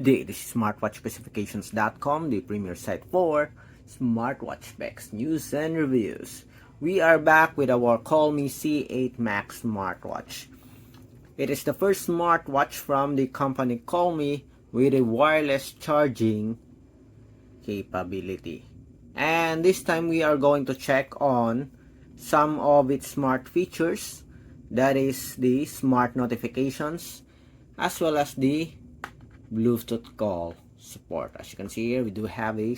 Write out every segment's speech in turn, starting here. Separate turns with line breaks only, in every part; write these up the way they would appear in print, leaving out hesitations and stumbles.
Good day, this is smartwatchspecifications.com, the premier site for smartwatch specs, news, and reviews. We are back with our Colmi C8 Max smartwatch. It is the first smartwatch from the company Colmi with a wireless charging capability. And this time we are going to check on some of its smart features, that is the smart notifications as well as the Bluetooth call support. As you can see here, we do have a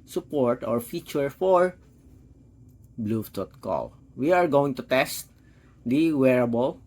support or feature for Bluetooth call. We are going to test the wearable,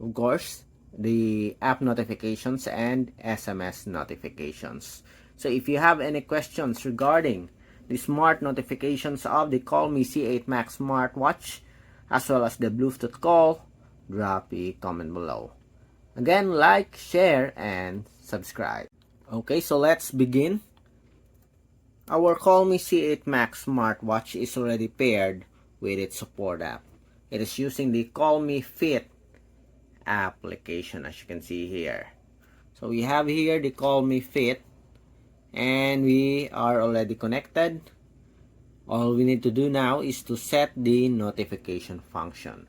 of course, the app notifications and SMS notifications. So if you have any questions regarding the smart notifications of the Colmi C8 Max smartwatch as well as the Bluetooth call, drop a comment below. Again, like, share, and subscribe. Okay, so let's begin. Our Colmi C8 Max smartwatch is already paired with its support app. It is using the Colmi Fit application, as you can see here. So we have here the Colmi Fit, and we are already connected. All we need to do now is to set the notification function.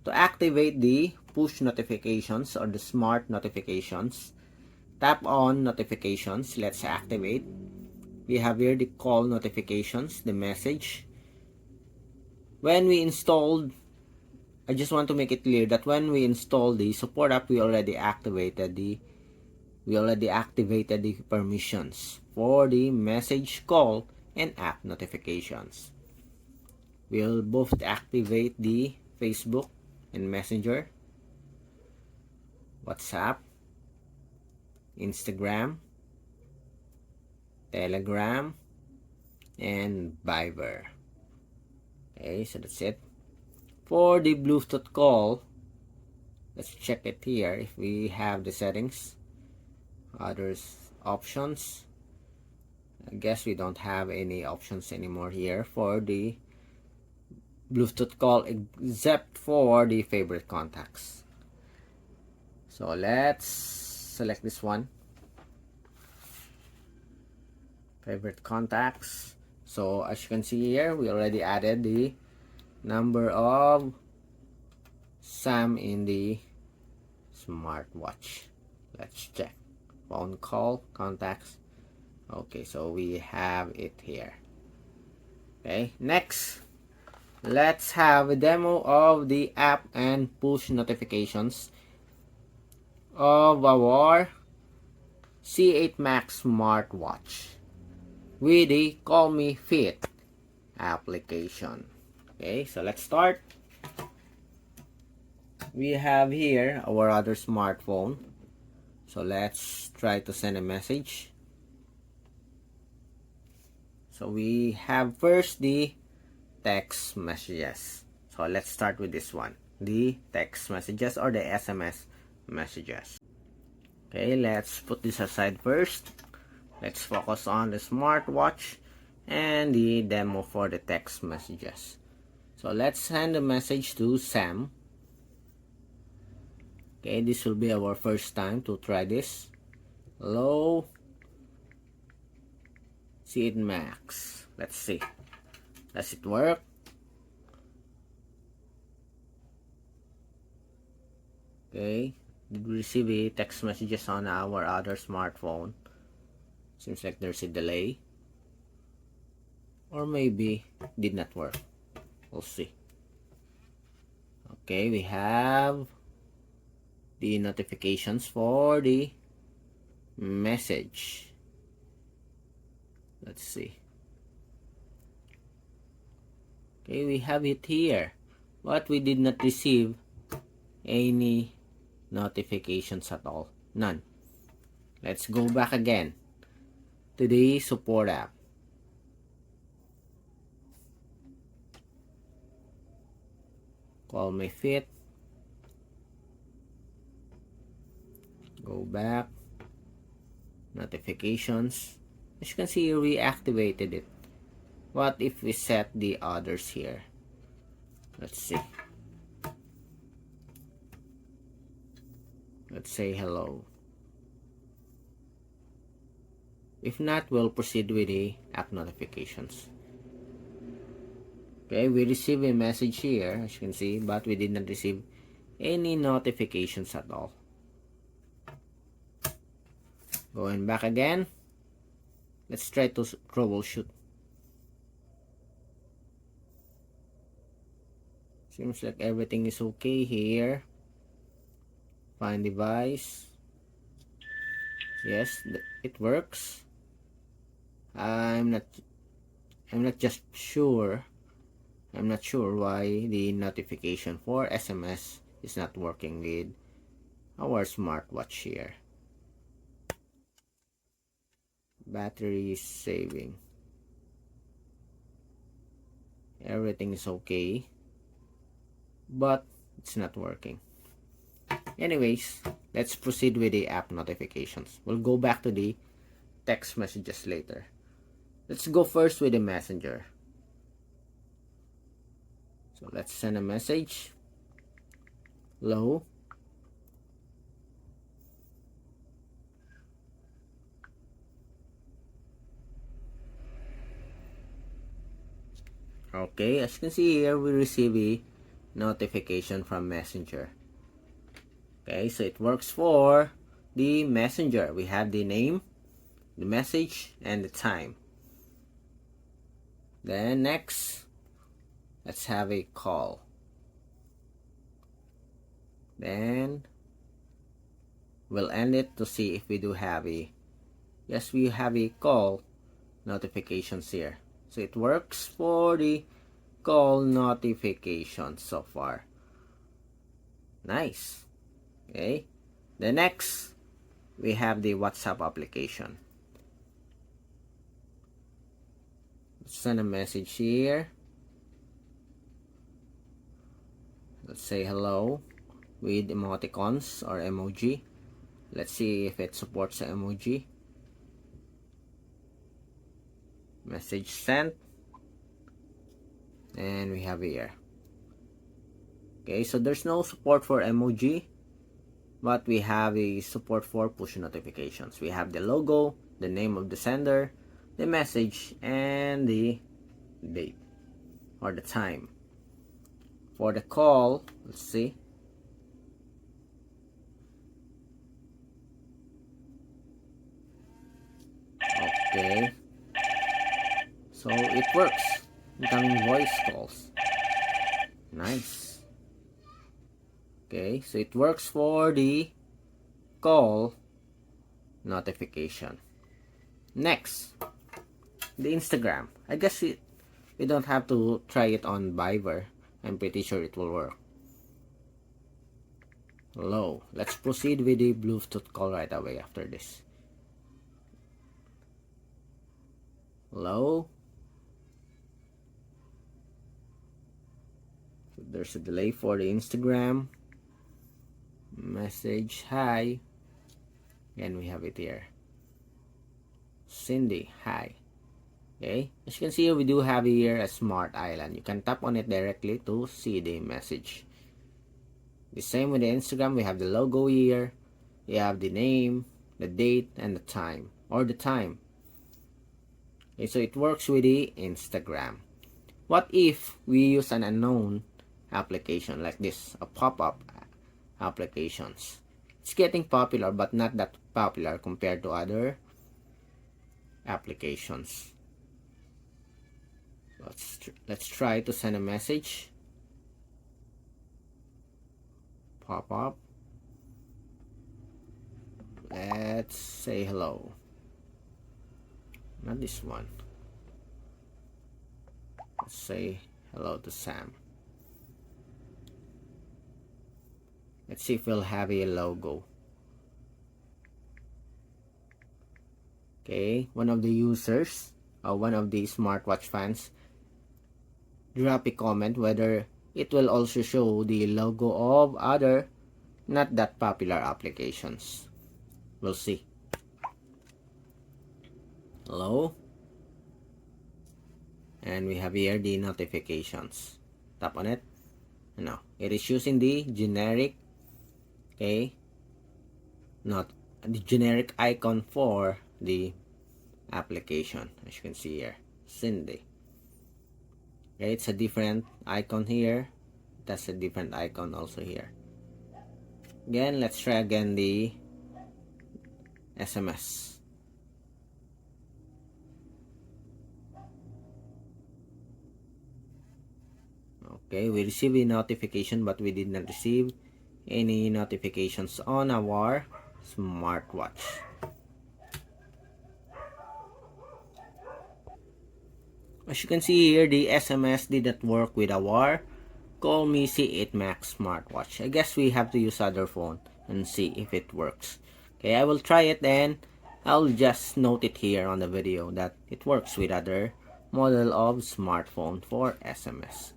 To activate the push notifications or the smart notifications, tap on notifications. Let's activate. We have here the call notifications, the message. When we installed, I just want to make it clear that when we installed the support app, we already activated the permissions for the message, call, and app notifications. We'll both activate the Facebook and Messenger, WhatsApp, Instagram, Telegram, and Viber. Okay, so that's it. For the Bluetooth call, let's check it here if we have the settings, others options. I guess we don't have any options anymore here for the Bluetooth call except for the favorite contacts. So let's select this one, favorite contacts. So as you can see here, we already added the number of Sam in the smartwatch. Let's check phone call contacts. Okay, so we have it here. Okay, next, let's have a demo of the app and push notifications of our C8 Max smartwatch with the Colmi Fit application. Okay, so let's start. We have here our other smartphone. So let's try to send a message. So we have first the text messages. So let's start with this one, the text messages or the SMS messages. Okay, let's put this aside first. Let's focus on the smartwatch and the demo for the text messages. So let's send a message to Sam. Okay, this will be our first time to try this. Hello, C8 Max. Let's see. Does it work? Okay, did we receive a text messages on our other smartphone? Seems like there's a delay. Or maybe did not work. We'll see. Okay, we have the notifications for the message. Let's see. Okay, we have it here, but we did not receive any notifications at all. None. Let's go back again to the support app. Colmi Fit. Go back. Notifications. As you can see, we activated it. What if we set the others here? Let's see. Let's say hello. If not, we'll proceed with the app notifications. Okay, we receive a message here, as you can see, but we did not receive any notifications at all. Going back again, let's try to troubleshoot. Seems like everything is okay here. Find device. Yes, it works. I'm not just sure. I'm not sure why the notification for SMS is not working with our smartwatch here. Battery is saving. Everything is okay, but it's not working. Anyways, let's proceed with the app notifications. We'll go back to the text messages later. Let's go first with the messenger. So let's send a message. Hello. Okay, as you can see here, we receive a notification from Messenger. Okay, so it works for the Messenger. We have the name, the message, and the time. Then next, let's have a call. Then we'll end it to see if we do have a, yes, we have a call notifications here. So it works for the call notifications so far. Nice. Okay. The next, we have the WhatsApp application. Let's send a message here. Let's say hello with emoticons or emoji. Let's see if it supports the emoji. Message sent. And we have here. Okay, so there's no support for emoji, but we have a support for push notifications. We have the logo, the name of the sender, the message, and the date or the time. For the call, let's see. Okay, so it works. Incoming voice calls. Nice. Okay, so it works for the call notification. Next, the Instagram. I guess we don't have to try it on Viber. I'm pretty sure it will work. Hello. Let's proceed with the Bluetooth call right away after this. Hello. So there's a delay for the Instagram. Message, hi. And we have it here. Cindy, hi. Okay, as you can see, we do have here a smart island. You can tap on it directly to see the message. The same with the Instagram, we have the logo here. We have the name, the date, and the time, or the time. Okay, so it works with the Instagram. What if we use an unknown application like this, a pop-up applications? It's getting popular, but not that popular compared to other applications. Let's try to send a message. Pop up. Let's say hello. Not this one. Let's say hello to Sam. Let's see if we'll have a logo. Okay, one of the users, one of the smartwatch fans, drop a comment whether it will also show the logo of other not that popular applications. We'll see. Hello. And we have here the notifications. Tap on it. No, it is using the generic, okay, not the generic icon for the application. As you can see here, Cindy. Okay, it's a different icon here. That's a different icon also here. Again, let's try again the SMS. Okay, we received a notification, but we did not receive any notifications on our smartwatch. As you can see here, the SMS did not work with our Colmi C8 Max smartwatch. I guess we have to use other phone and see if it works. Okay, I will try it and I'll just note it here on the video that it works with other model of smartphone for SMS.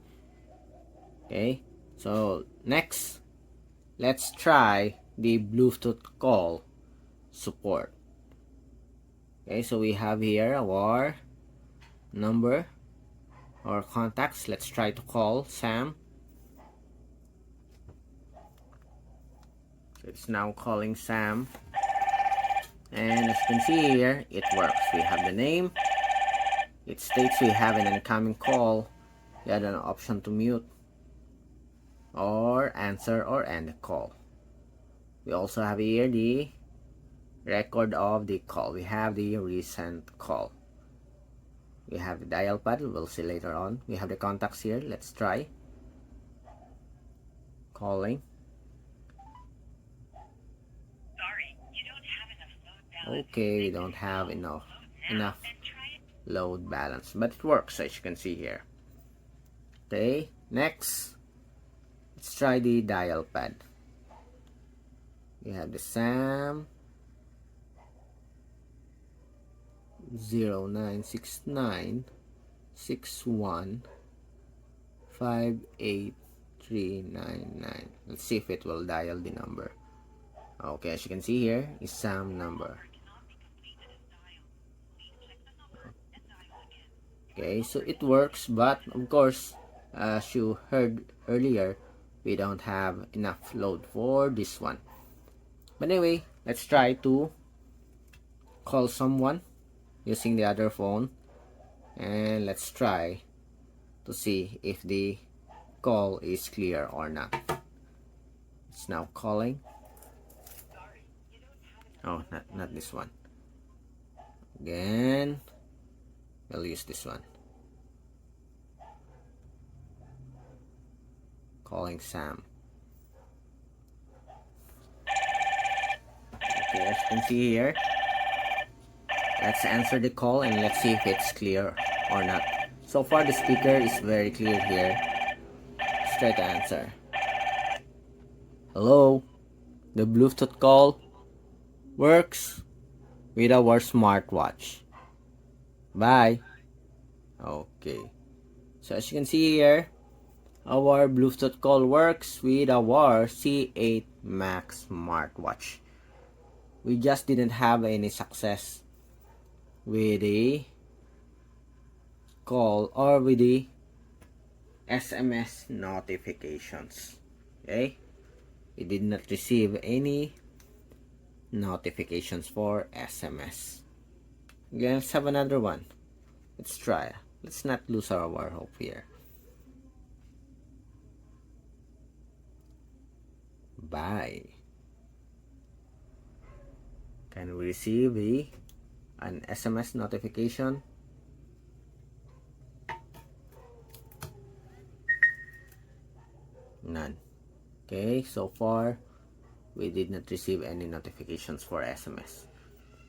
Okay, so next, let's try the Bluetooth call support. Okay, so we have here our number or contacts. Let's try to call Sam. So it's now calling Sam, and as you can see here, it works. We have the name. It states we have an incoming call. We had an option to mute or answer or end the call. We also have here the record of the call. We have the recent call. We have the dial pad. We'll see later on. We have the contacts here. Let's try calling.
Sorry, you don't have enough load balance.
Okay, we don't have enough load balance, but it works as you can see here. Okay, next, let's try the dial pad. We have the Sam 0969 61 58399. Let's see if it will dial the number. Okay, as you can see here, is Sam number. Okay, so it works, but of course, as you heard earlier, we don't have enough load for this one. But anyway, let's try to call someone using the other phone, and let's try to see if the call is clear or not. It's now calling. Oh, not this one. Again, we'll use this one. Calling Sam. Okay, as you can see here, let's answer the call and let's see if it's clear or not. So far, the speaker is very clear here. Straight answer. Hello, the Bluetooth call works with our smartwatch. Bye. Okay, so as you can see here, our Bluetooth call works with our C8 Max smartwatch. We just didn't have any success with the call or with the SMS notifications. Okay, we did not receive any notifications for SMS. Again, let's have another one. Let's try. Let's not lose our hope here. Bye. Can we receive an SMS notification? None. Okay, so far we did not receive any notifications for SMS.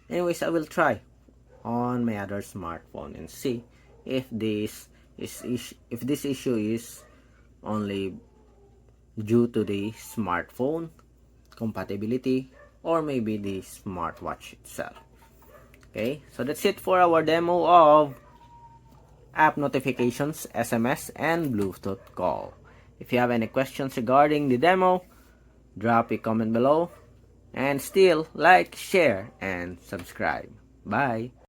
Anyways, I will try on my other smartphone and see if this issue is only due to the smartphone compatibility or maybe the smartwatch itself. Okay, so that's it for our demo of app notifications, SMS, and Bluetooth call. If you have any questions regarding the demo, drop a comment below, and still like, share, and subscribe. Bye.